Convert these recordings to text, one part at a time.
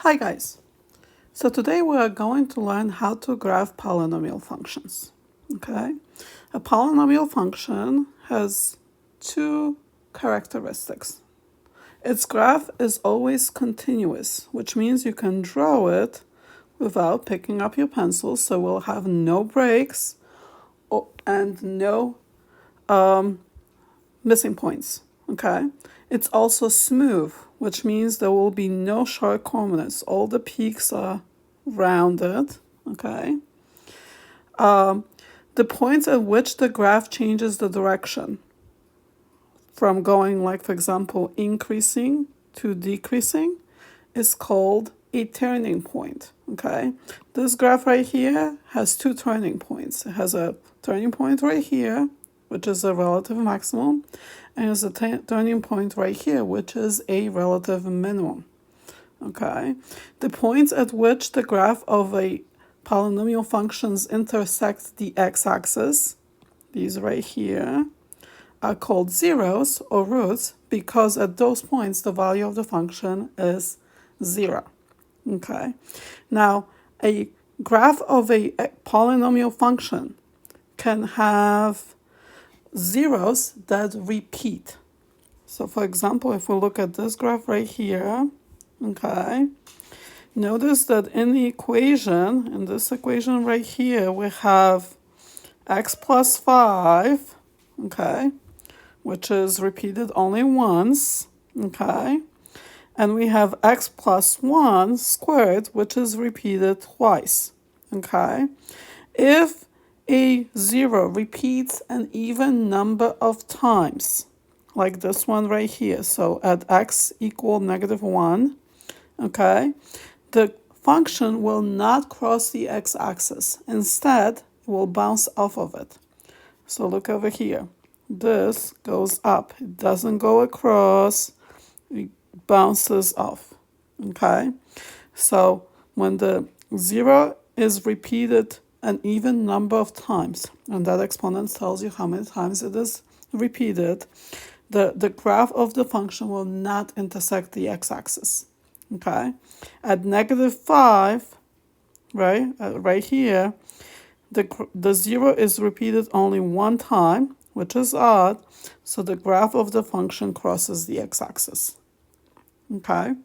Hi guys. So today we are going to learn how to graph polynomial functions. Okay? A polynomial function has two characteristics. Its graph is always continuous, which means you can draw it without picking up your pencil, so we'll have no breaks and no missing points. Okay? It's also smooth, which means there will be no sharp corners. All the peaks are rounded. Okay? The point at which the graph changes the direction from going, like, for example, increasing to decreasing is called a turning point. Okay? This graph right here has two turning points. It has a turning point right here, which is a relative maximum, and there's a turning point right here, which is a relative minimum. Okay? The points at which the graph of a polynomial functions intersect the x-axis, these right here, are called zeros or roots because at those points the value of the function is 0. Okay? Now, a graph of a polynomial function can have zeros that repeat. So for example, if we look at this graph right here, okay, notice that in this equation right here, we have x plus 5, okay, which is repeated only once, okay, and we have x plus 1 squared, which is repeated twice, okay. If a 0 repeats an even number of times, like this one right here, so at x equal -1, okay, the function will not cross the x-axis. Instead, it will bounce off of it. So look over here. This goes up. It doesn't go across. It bounces off. Okay? So when the 0 is repeated an even number of times, and that exponent tells you how many times it is repeated, the graph of the function will not intersect the x-axis. Okay? At -5, right here, the 0 is repeated only one time, which is odd, so the graph of the function crosses the x-axis. Okay?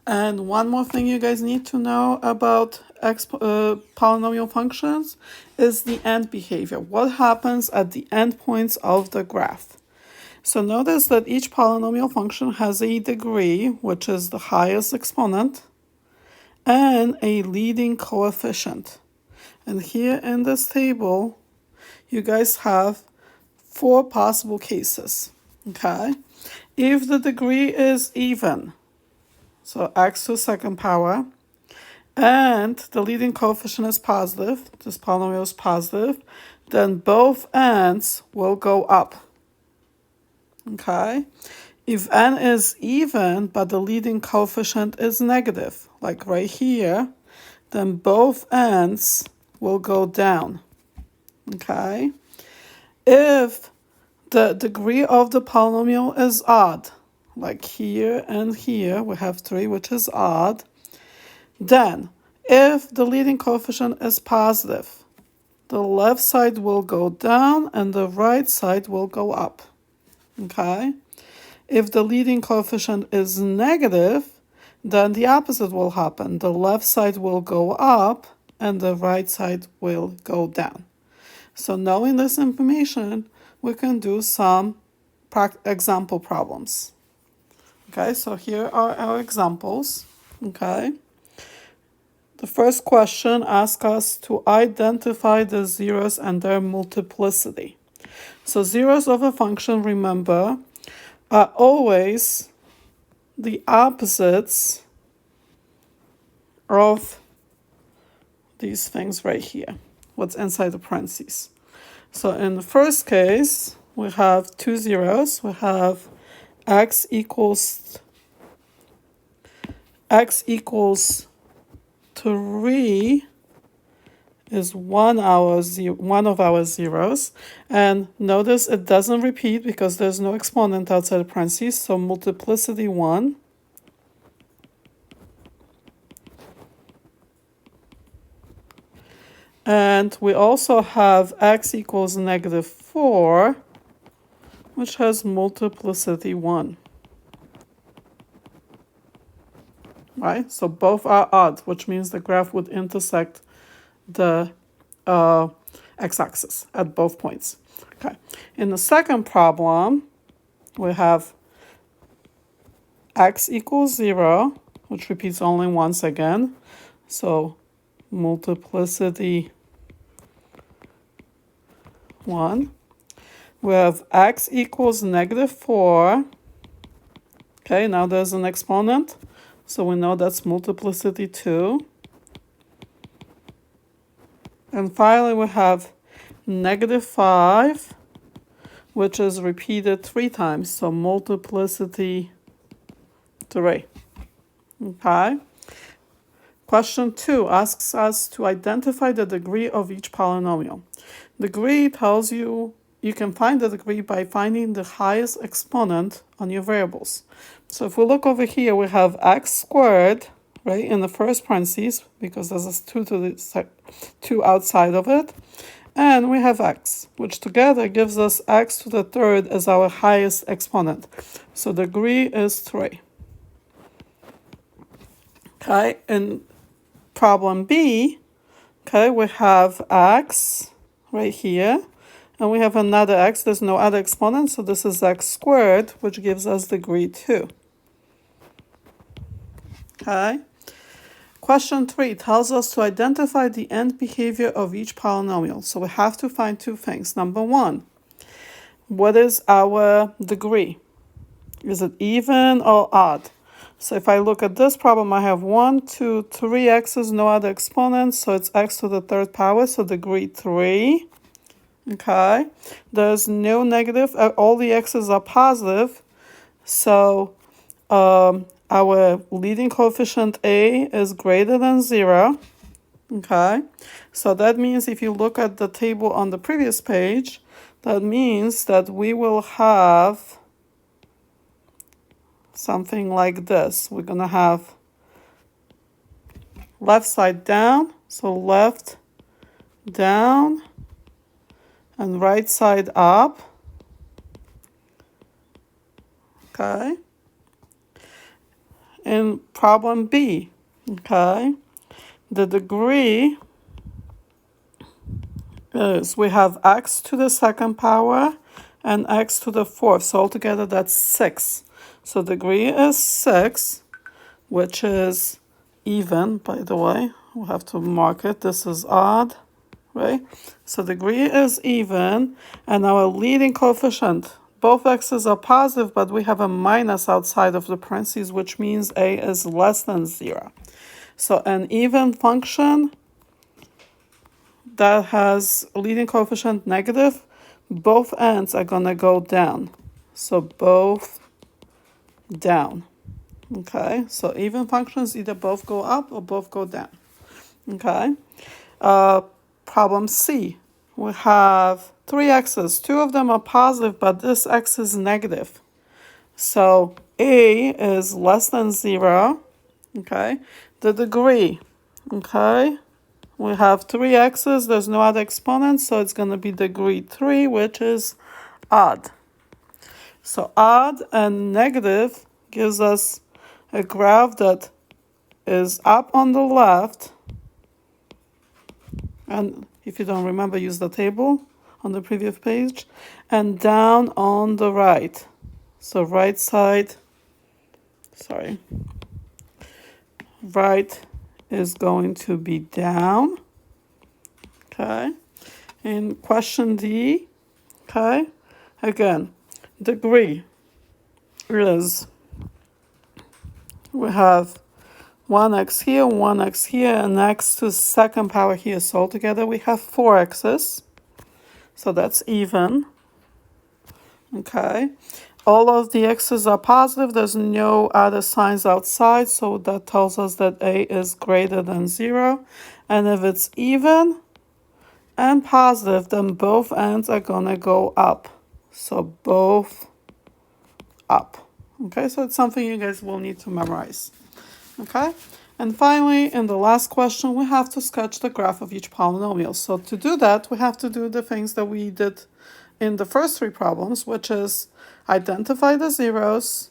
And one more thing you guys need to know about polynomial functions is the end behavior. What happens at the endpoints of the graph? So notice that each polynomial function has a degree, which is the highest exponent, and a leading coefficient. And here in this table, you guys have 4 possible cases, okay? If the degree is even, so x to the second power, and the leading coefficient is positive, this polynomial is positive, then both ends will go up, okay? If n is even, but the leading coefficient is negative, like right here, then both ends will go down, okay? If the degree of the polynomial is odd, like here and here, we have 3, which is odd, then if the leading coefficient is positive, the left side will go down and the right side will go up, okay? If the leading coefficient is negative, then the opposite will happen. The left side will go up and the right side will go down. So knowing this information, we can do some example problems. Okay, so here are our examples. Okay. The first question asks us to identify the zeros and their multiplicity. So zeros of a function, remember, are always the opposites of these things right here, what's inside the parentheses. So in the first case, we have 2 zeros. We have x equals 3 is one of our zeros. And notice it doesn't repeat because there's no exponent outside the parentheses, so multiplicity 1. And we also have x equals -4, which has multiplicity 1. Right? So both are odd, which means the graph would intersect the x-axis at both points. Okay. In the second problem, we have x equals 0, which repeats only once again. So multiplicity 1. We have x equals -4. Okay, now there's an exponent. So we know that's multiplicity 2. And finally, we have -5, which is repeated 3 times. So multiplicity 3. Okay. Question 2 asks us to identify the degree of each polynomial. Degree tells you can find the degree by finding the highest exponent on your variables. So if we look over here, we have x squared, right, in the first parentheses, because there's a 2 outside of it. And we have x, which together gives us x to the third as our highest exponent. So the degree is 3. Okay, in problem B, okay, we have x right here, and we have another x. There's no other exponent, so this is x squared, which gives us degree 2. Okay. Question 3 tells us to identify the end behavior of each polynomial. So we have to find 2 things. Number 1, what is our degree? Is it even or odd? So if I look at this problem, I have 1, 2, 3 x's, no other exponents, so it's x to the third power, so degree 3. Okay, there's no negative, all the x's are positive, so our leading coefficient a is greater than 0. Okay, so that means if you look at the table on the previous page, that means that we will have something like this. We're going to have left side down, so left down, and right side up. Okay. In problem B, okay, the degree is we have x to the second power and x to the fourth. So altogether that's 6. So degree is 6, which is even, by the way. We'll have to mark it. This is odd, right? So degree is even, and our leading coefficient, both x's are positive, but we have a minus outside of the parentheses, which means a is less than 0. So an even function that has a leading coefficient negative, both ends are going to go down. So both down. Okay, so even functions either both go up or both go down. Okay, problem C. We have 3 x's. 2 of them are positive, but this x is negative. So a is less than 0. Okay, the degree. Okay, we have 3 x's. There's no other exponents, so it's going to be degree 3, which is odd. So odd and negative gives us a graph that is up on the left, and if you don't remember, use the table on the previous page, and down on the right. So right side, right is going to be down. Okay, in question D, okay, again, degree is, we have 1x here, 1x here, and x to the second power here. So altogether we have 4 x's. So that's even. Okay. All of the x's are positive. There's no other signs outside. So that tells us that a is greater than 0. And if it's even and positive, then both ends are going to go up. So both up. Okay, so it's something you guys will need to memorize. Okay, And finally, in the last question, we have to sketch the graph of each polynomial. So to do that, we have to do the things that we did in the first three problems, which is identify the zeros,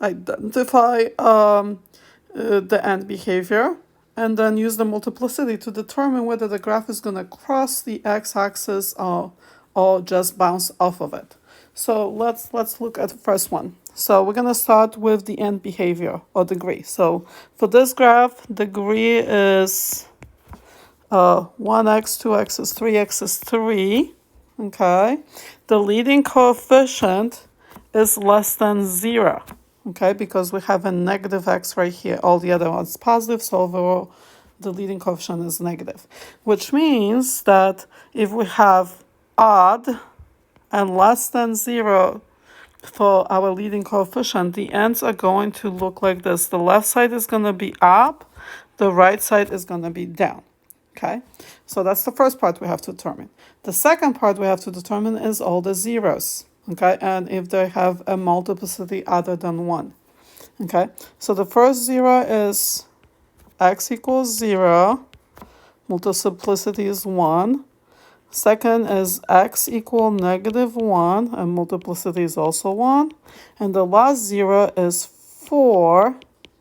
identify the end behavior, and then use the multiplicity to determine whether the graph is going to cross the x-axis or just bounce off of it. So let's look at the first one. So we're going to start with the end behavior or degree. So for this graph, degree is 1x, 2x is 3x is 3. Okay. The leading coefficient is less than 0. Okay, because we have a negative x right here. All the other ones positive, so overall the leading coefficient is negative. Which means that if we have odd and less than 0 for our leading coefficient, the ends are going to look like this. The left side is going to be up, the right side is going to be down. Okay, so that's the first part we have to determine. The second part we have to determine is all the zeros. Okay, and if they have a multiplicity other than 1. Okay, so the first 0 is x equals 0, multiplicity is 1. Second is x equal negative 1, and multiplicity is also 1. And the last 0 is 4,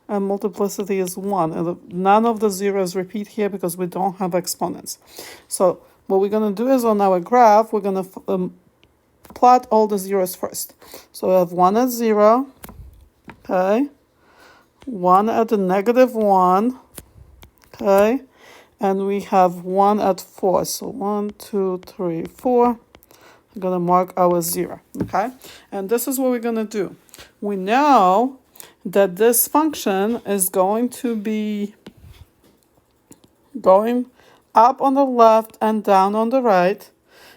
and multiplicity is 1. And none of the zeros repeat here because we don't have exponents. So what we're going to do is on our graph, we're going to plot all the zeros first. So we have 1 at 0, okay, 1 at the negative 1, okay, and we have 1 at 4. So 1, 2, 3, 4. I'm going to mark our 0, okay? And this is what we're going to do. We know that this function is going to be going up on the left and down on the right.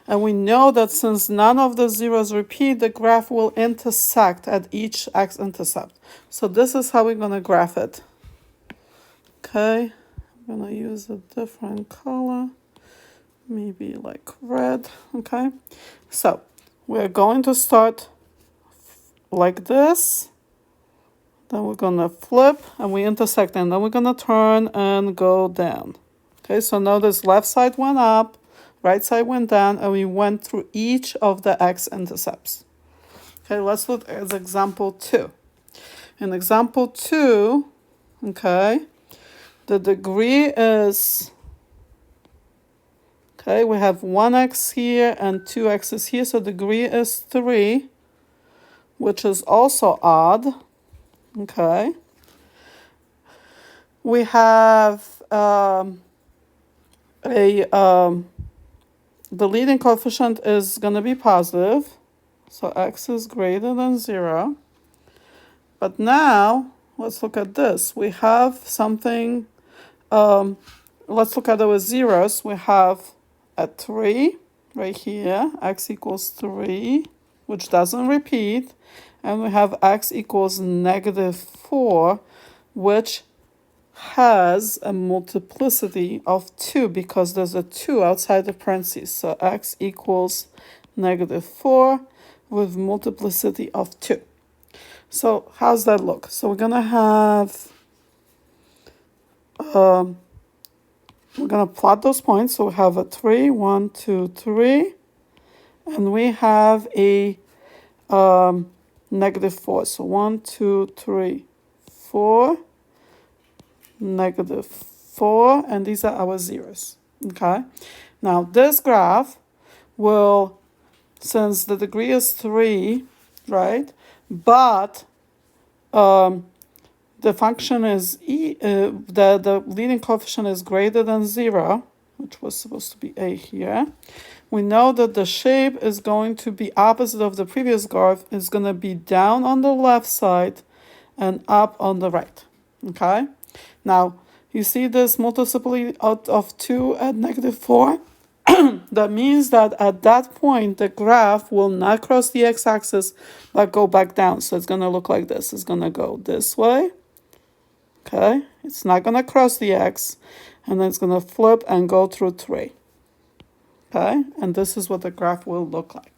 And we know that since none of the zeros repeat, the graph will intersect at each x-intercept. So this is how we're going to graph it. Okay, I'm going to use a different color, maybe like red. Okay, so we're going to start like this. Then we're going to flip and we intersect, and then we're going to turn and go down. Okay, so now this left side went up, right side went down, and we went through each of the x-intercepts. Okay, let's look at example 2. In example 2, okay, the degree is, okay, we have 1x here and 2x's here, so degree is 3, which is also odd. Okay. We have the leading coefficient is going to be positive, so x is greater than 0. But now, let's look at this. We have something, let's look at our zeros. We have a 3 right here, x equals 3, which doesn't repeat. And we have x equals negative 4, which has a multiplicity of 2 because there's a 2 outside the parentheses. So x equals negative 4 with multiplicity of 2. So how's that look? So we're going to have, we're going to plot those points. So we have a 3, 1, 2, 3. And we have a negative 4. So 1, 2, 3, 4. Negative 4, and these are our zeros. Okay, now this graph will, since the degree is 3, right, but the function is the leading coefficient is greater than 0, which was supposed to be a here, we know that the shape is going to be opposite of the previous graph. It's going to be down on the left side and up on the right. Okay. Now, you see this multiplicity out of 2 at negative 4? That means that at that point, the graph will not cross the x-axis, but go back down. So it's going to look like this. It's going to go this way. Okay? It's not going to cross the x, and then it's going to flip and go through 3. Okay? And this is what the graph will look like.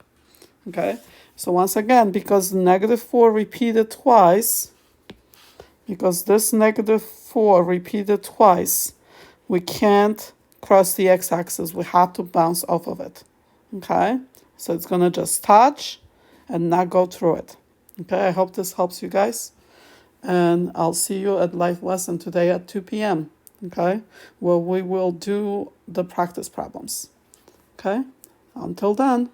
Okay? So once again, because negative 4 repeated twice, because this -4 repeated twice, we can't cross the x-axis. We have to bounce off of it. Okay, so it's gonna just touch and not go through it. Okay, I hope this helps you guys, and I'll see you at Life Lesson today at 2 p.m. Okay, where we will do the practice problems. Okay, until then.